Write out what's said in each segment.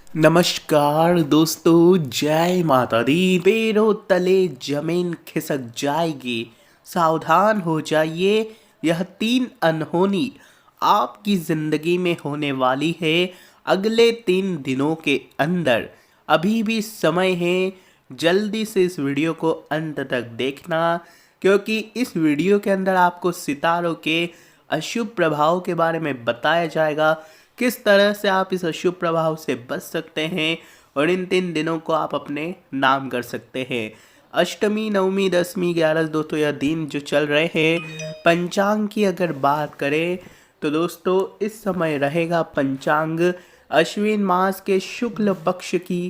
नमस्कार दोस्तों, जय माता दी। पैरों तले जमीन खिसक जाएगी, सावधान हो जाइए। यह तीन अनहोनी आपकी ज़िंदगी में होने वाली है अगले 3 दिनों के अंदर। अभी भी समय है, जल्दी से इस वीडियो को अंत तक देखना, क्योंकि इस वीडियो के अंदर आपको सितारों के अशुभ प्रभाव के बारे में बताया जाएगा। किस तरह से आप इस अशुभ प्रभाव से बच सकते हैं और इन 3 दिनों को आप अपने नाम कर सकते हैं। अष्टमी, नवमी, दसवीं, 11 दोस्तों यह दिन जो चल रहे हैं, पंचांग की अगर बात करें तो दोस्तों इस समय रहेगा पंचांग अश्विन मास के शुक्ल पक्ष की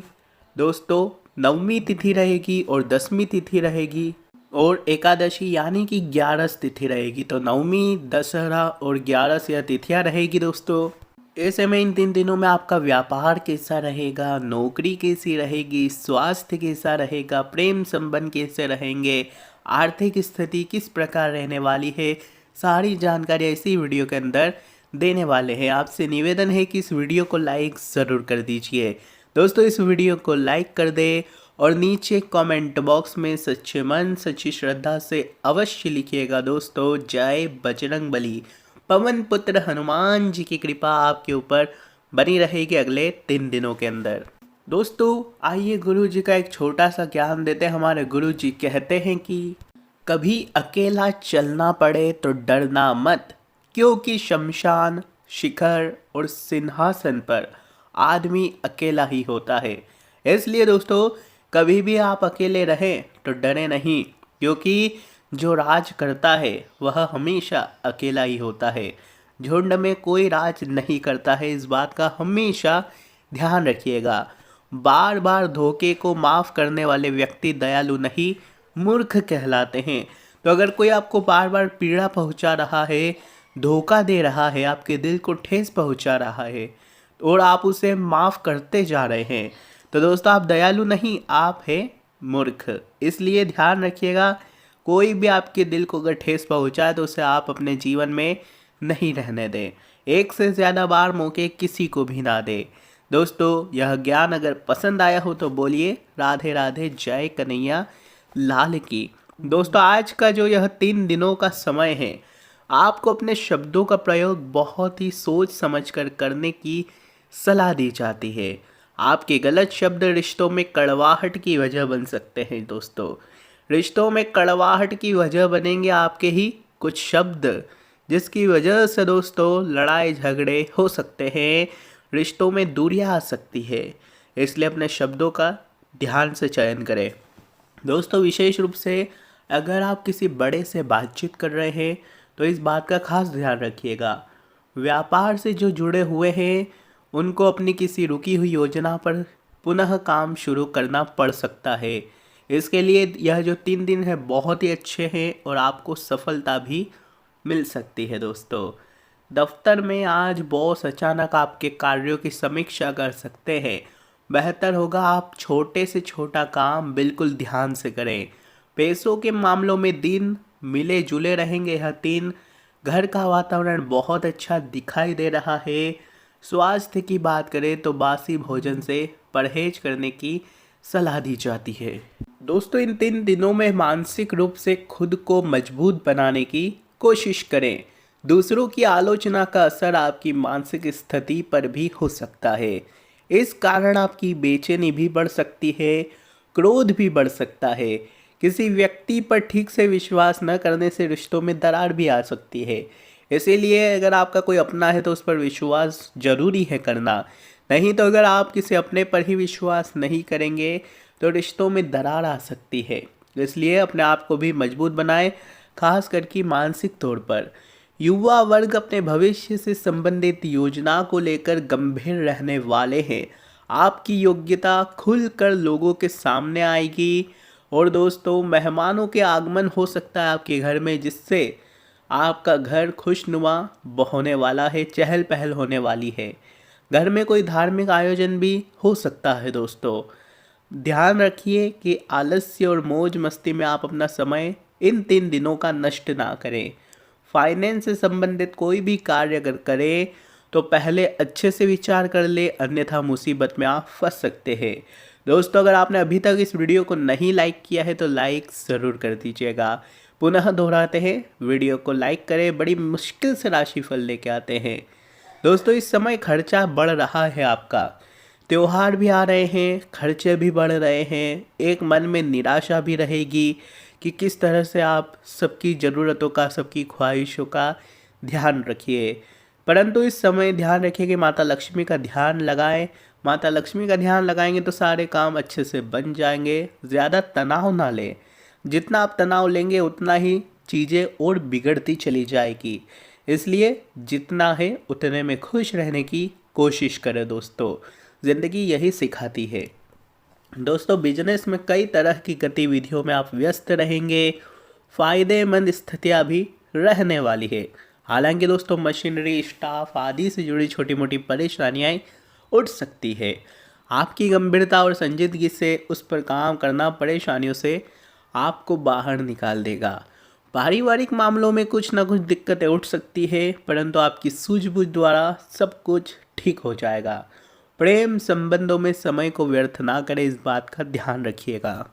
दोस्तों नवमी तिथि रहेगी और दसवीं तिथि रहेगी और एकादशी यानी कि 11 तिथि रहेगी। तो नवमी, दशहरा और 11 यह तिथियां रहेगी दोस्तों। ऐसे में इन 3 दिनों में आपका व्यापार कैसा रहेगा, नौकरी कैसी रहेगी, स्वास्थ्य कैसा रहेगा, प्रेम संबंध कैसे रहेंगे, आर्थिक स्थिति किस प्रकार रहने वाली है, सारी जानकारी इसी वीडियो के अंदर देने वाले हैं। आपसे निवेदन है कि इस वीडियो को लाइक ज़रूर कर दीजिए दोस्तों। इस वीडियो को लाइक कर दे और नीचे कमेंट बॉक्स में सच्चे मन सच्ची श्रद्धा से अवश्य लिखिएगा दोस्तों, जय बजरंग बली। पवन पुत्र हनुमान जी की कृपा आपके ऊपर बनी रहेगी अगले 3 दिनों के अंदर। दोस्तों आइए गुरु जी का एक छोटा सा ज्ञान देते हैं। हमारे गुरु जी कहते हैं कि कभी अकेला चलना पड़े तो डरना मत, क्योंकि शमशान, शिखर और सिंहासन पर आदमी अकेला ही होता है। इसलिए दोस्तों कभी भी आप अकेले रहें तो डरे नहीं, क्योंकि जो राज करता है वह हमेशा अकेला ही होता है। झुंड में कोई राज नहीं करता है, इस बात का हमेशा ध्यान रखिएगा। बार बार धोखे को माफ़ करने वाले व्यक्ति दयालु नहीं, मूर्ख कहलाते हैं। तो अगर कोई आपको बार बार पीड़ा पहुंचा रहा है, धोखा दे रहा है, आपके दिल को ठेस पहुंचा रहा है और आप उसे माफ़ करते जा रहे हैं, तो दोस्तों आप दयालु नहीं, आप हैं मूर्ख। इसलिए ध्यान रखिएगा, कोई भी आपके दिल को अगर ठेस पहुंचाए तो उसे आप अपने जीवन में नहीं रहने दें। एक से ज़्यादा बार मौके किसी को भी ना दें। दोस्तों यह ज्ञान अगर पसंद आया हो तो बोलिए राधे राधे, जय कन्हैया लाल की। दोस्तों आज का जो यह 3 दिनों का समय है, आपको अपने शब्दों का प्रयोग बहुत ही सोच समझकर करने की सलाह दी जाती है। आपके गलत शब्द रिश्तों में कड़वाहट की वजह बन सकते हैं दोस्तों। रिश्तों में कड़वाहट की वजह बनेंगे आपके ही कुछ शब्द, जिसकी वजह से दोस्तों लड़ाई झगड़े हो सकते हैं, रिश्तों में दूरियां आ सकती है। इसलिए अपने शब्दों का ध्यान से चयन करें दोस्तों। विशेष रूप से अगर आप किसी बड़े से बातचीत कर रहे हैं तो इस बात का खास ध्यान रखिएगा। व्यापार से जो जुड़े हुए हैं उनको अपनी किसी रुकी हुई योजना पर पुनः काम शुरू करना पड़ सकता है। इसके लिए यह जो 3 दिन है बहुत ही अच्छे हैं और आपको सफलता भी मिल सकती है दोस्तों। दफ्तर में आज बॉस अचानक आपके कार्यों की समीक्षा कर सकते हैं। बेहतर होगा आप छोटे से छोटा काम बिल्कुल ध्यान से करें। पैसों के मामलों में दिन मिले जुले रहेंगे यह 3। घर का वातावरण बहुत अच्छा दिखाई दे रहा है। स्वास्थ्य की बात करें तो बासी भोजन से परहेज करने की सलाह दी जाती है। दोस्तों इन 3 दिनों में मानसिक रूप से खुद को मजबूत बनाने की कोशिश करें। दूसरों की आलोचना का असर आपकी मानसिक स्थिति पर भी हो सकता है। इस कारण आपकी बेचैनी भी बढ़ सकती है, क्रोध भी बढ़ सकता है। किसी व्यक्ति पर ठीक से विश्वास न करने से रिश्तों में दरार भी आ सकती है। इसीलिए अगर आपका कोई अपना है तो उस पर विश्वास जरूरी है करना, नहीं तो अगर आप किसी अपने पर ही विश्वास नहीं करेंगे तो रिश्तों में दरार आ सकती है। इसलिए अपने आप को भी मजबूत बनाएं, खास करके मानसिक तौर पर। युवा वर्ग अपने भविष्य से संबंधित योजना को लेकर गंभीर रहने वाले हैं। आपकी योग्यता खुलकर लोगों के सामने आएगी और दोस्तों मेहमानों के आगमन हो सकता है आपके घर में, जिससे आपका घर खुशनुमा होने वाला है, चहल पहल होने वाली है। घर में कोई धार्मिक आयोजन भी हो सकता है दोस्तों। ध्यान रखिए कि आलस्य और मौज मस्ती में आप अपना समय इन 3 दिनों का नष्ट ना करें। फाइनेंस से संबंधित कोई भी कार्य अगर करें तो पहले अच्छे से विचार कर ले, अन्यथा मुसीबत में आप फंस सकते हैं। दोस्तों, अगर आपने अभी तक इस वीडियो को नहीं लाइक किया है तो लाइक ज़रूर कर दीजिएगा। पुनः दोहराते हैं, वीडियो को लाइक करें, बड़ी मुश्किल से राशिफल लेके आते हैं। दोस्तों, इस समय खर्चा बढ़ रहा है आपका, त्योहार भी आ रहे हैं, खर्चे भी बढ़ रहे हैं, एक मन में निराशा भी रहेगी कि किस तरह से आप सबकी ज़रूरतों का, सबकी ख्वाहिशों का ध्यान रखिए। परंतु इस समय ध्यान रखिए कि माता लक्ष्मी का ध्यान लगाएं। माता लक्ष्मी का ध्यान लगाएंगे तो सारे काम अच्छे से बन जाएंगे। ज़्यादा तनाव ना लें, जितना आप तनाव लेंगे उतना ही चीज़ें और बिगड़ती चली जाएगी। इसलिए जितना है उतने में खुश रहने की कोशिश करें। दोस्तों, ज़िंदगी यही सिखाती है। दोस्तों, बिजनेस में कई तरह की गतिविधियों में आप व्यस्त रहेंगे, फ़ायदेमंद स्थितियाँ भी रहने वाली है। हालांकि दोस्तों, मशीनरी, स्टाफ आदि से जुड़ी छोटी मोटी परेशानियाँ उठ सकती है। आपकी गंभीरता और संजीदगी से उस पर काम करना परेशानियों से आपको बाहर निकाल देगा। पारिवारिक मामलों में कुछ ना कुछ दिक्कतें उठ सकती है, परंतु आपकी सूझबूझ द्वारा सब कुछ ठीक हो जाएगा। प्रेम संबंधों में समय को व्यर्थ ना करें, इस बात का ध्यान रखिएगा।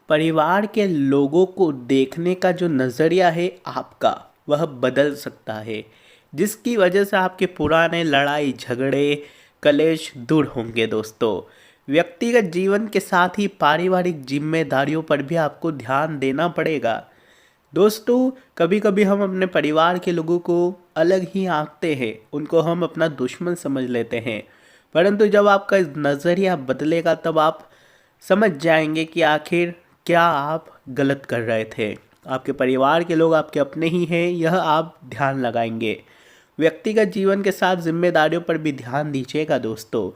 परिवार के लोगों को देखने का जो नज़रिया है आपका, वह बदल सकता है, जिसकी वजह से आपके पुराने लड़ाई झगड़े कलेश दूर होंगे। दोस्तों, व्यक्तिगत जीवन के साथ ही पारिवारिक जिम्मेदारियों पर भी आपको ध्यान देना पड़ेगा। दोस्तों, कभी कभी हम अपने परिवार के लोगों को अलग ही आंकते हैं, उनको हम अपना दुश्मन समझ लेते हैं, परंतु जब आपका नज़रिया बदलेगा तब आप समझ जाएंगे कि आखिर क्या आप गलत कर रहे थे। आपके परिवार के लोग आपके अपने ही हैं, यह आप ध्यान लगाएंगे। व्यक्तिगत जीवन के साथ जिम्मेदारियों पर भी ध्यान दीजिएगा। दोस्तों,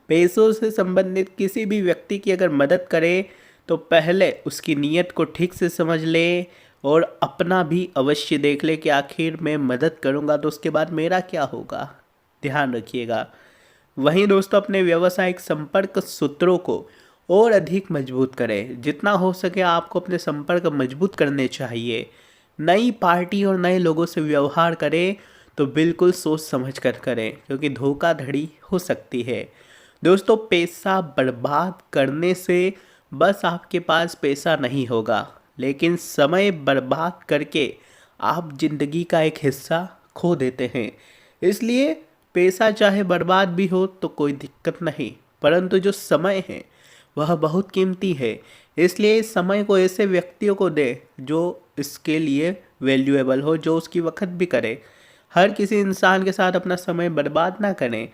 पैसों से संबंधित किसी भी व्यक्ति की अगर मदद करें तो पहले उसकी नीयत को ठीक से समझ लें और अपना भी अवश्य देख ले कि आखिर मैं मदद करूंगा तो उसके बाद मेरा क्या होगा, ध्यान रखिएगा। वहीं दोस्तों, अपने व्यावसायिक संपर्क सूत्रों को और अधिक मजबूत करें। जितना हो सके आपको अपने संपर्क मजबूत करने चाहिए। नई पार्टी और नए लोगों से व्यवहार करें तो बिल्कुल सोच समझ कर करें, क्योंकि धोखाधड़ी हो सकती है। दोस्तों, पैसा बर्बाद करने से बस आपके पास पैसा नहीं होगा, लेकिन समय बर्बाद करके आप जिंदगी का एक हिस्सा खो देते हैं। इसलिए पैसा चाहे बर्बाद भी हो तो कोई दिक्कत नहीं, परंतु जो समय है वह बहुत कीमती है। इसलिए इस समय को ऐसे व्यक्तियों को दे जो इसके लिए वैल्यूएबल हो, जो उसकी वक्त भी करे। हर किसी इंसान के साथ अपना समय बर्बाद ना करें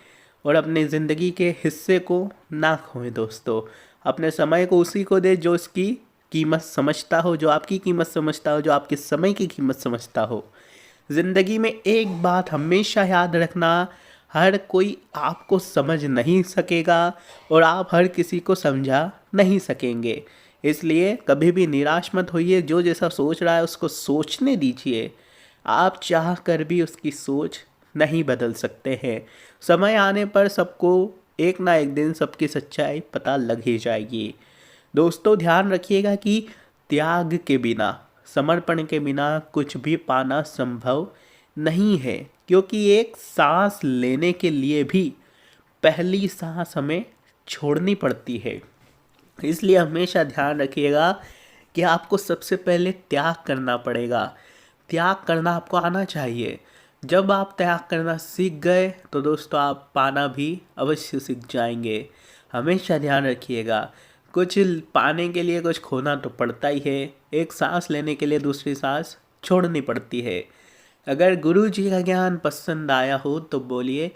और अपनी ज़िंदगी के हिस्से को ना खोएं। दोस्तों, अपने समय को उसी को दे जो इसकी कीमत समझता हो, जो आपकी कीमत समझता हो, जो आपके समय की कीमत समझता हो। ज़िंदगी में एक बात हमेशा याद रखना, हर कोई आपको समझ नहीं सकेगा और आप हर किसी को समझा नहीं सकेंगे। इसलिए कभी भी निराश मत होइए। जो जैसा सोच रहा है उसको सोचने दीजिए। आप चाह कर भी उसकी सोच नहीं बदल सकते हैं। समय आने पर सबको एक ना एक दिन सबकी सच्चाई पता लग ही जाएगी। दोस्तों, ध्यान रखिएगा कि त्याग के बिना, समर्पण के बिना कुछ भी पाना संभव नहीं है, क्योंकि एक सांस लेने के लिए भी पहली सांस हमें छोड़नी पड़ती है। इसलिए हमेशा ध्यान रखिएगा कि आपको सबसे पहले त्याग करना पड़ेगा। त्याग करना आपको आना चाहिए। जब आप त्याग करना सीख गए तो दोस्तों आप पाना भी अवश्य सीख जाएंगे। हमेशा ध्यान रखिएगा, कुछ पाने के लिए कुछ खोना तो पड़ता ही है। एक सांस लेने के लिए दूसरी सांस छोड़नी पड़ती है। अगर गुरु जी का ज्ञान पसंद आया हो तो बोलिए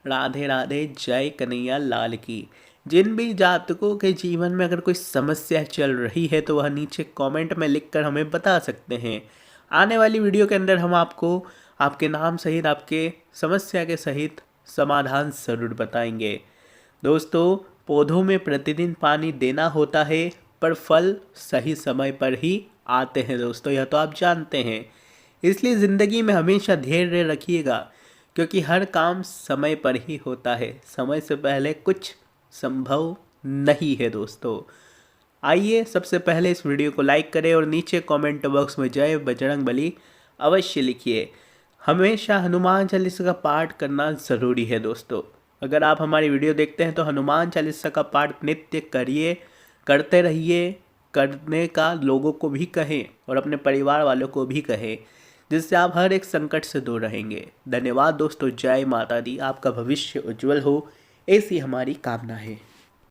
राधे राधे, जय कन्हैया लाल की। जिन भी जातकों के जीवन में अगर कोई समस्या चल रही है तो वह नीचे कमेंट में लिखकर हमें बता सकते हैं। आने वाली वीडियो के अंदर हम आपको आपके नाम सहित, आपके समस्या के सहित समाधान ज़रूर बताएंगे। दोस्तों, पौधों में प्रतिदिन पानी देना होता है, पर फल सही समय पर ही आते हैं। दोस्तों, यह तो आप जानते हैं। इसलिए ज़िंदगी में हमेशा धैर्य रखिएगा, क्योंकि हर काम समय पर ही होता है। समय से पहले कुछ संभव नहीं है। दोस्तों, आइए सबसे पहले इस वीडियो को लाइक करें और नीचे कमेंट बॉक्स में जय बजरंगबली अवश्य लिखिए। हमेशा हनुमान चालीसा का पाठ करना ज़रूरी है दोस्तों। अगर आप हमारी वीडियो देखते हैं तो हनुमान चालीसा का पाठ नित्य करिए, करते रहिए, करने का लोगों को भी कहें और अपने परिवार वालों को भी कहें, जिससे आप हर एक संकट से दूर रहेंगे। धन्यवाद दोस्तों। जय माता दी। आपका भविष्य उज्जवल हो, ऐसी हमारी कामना है।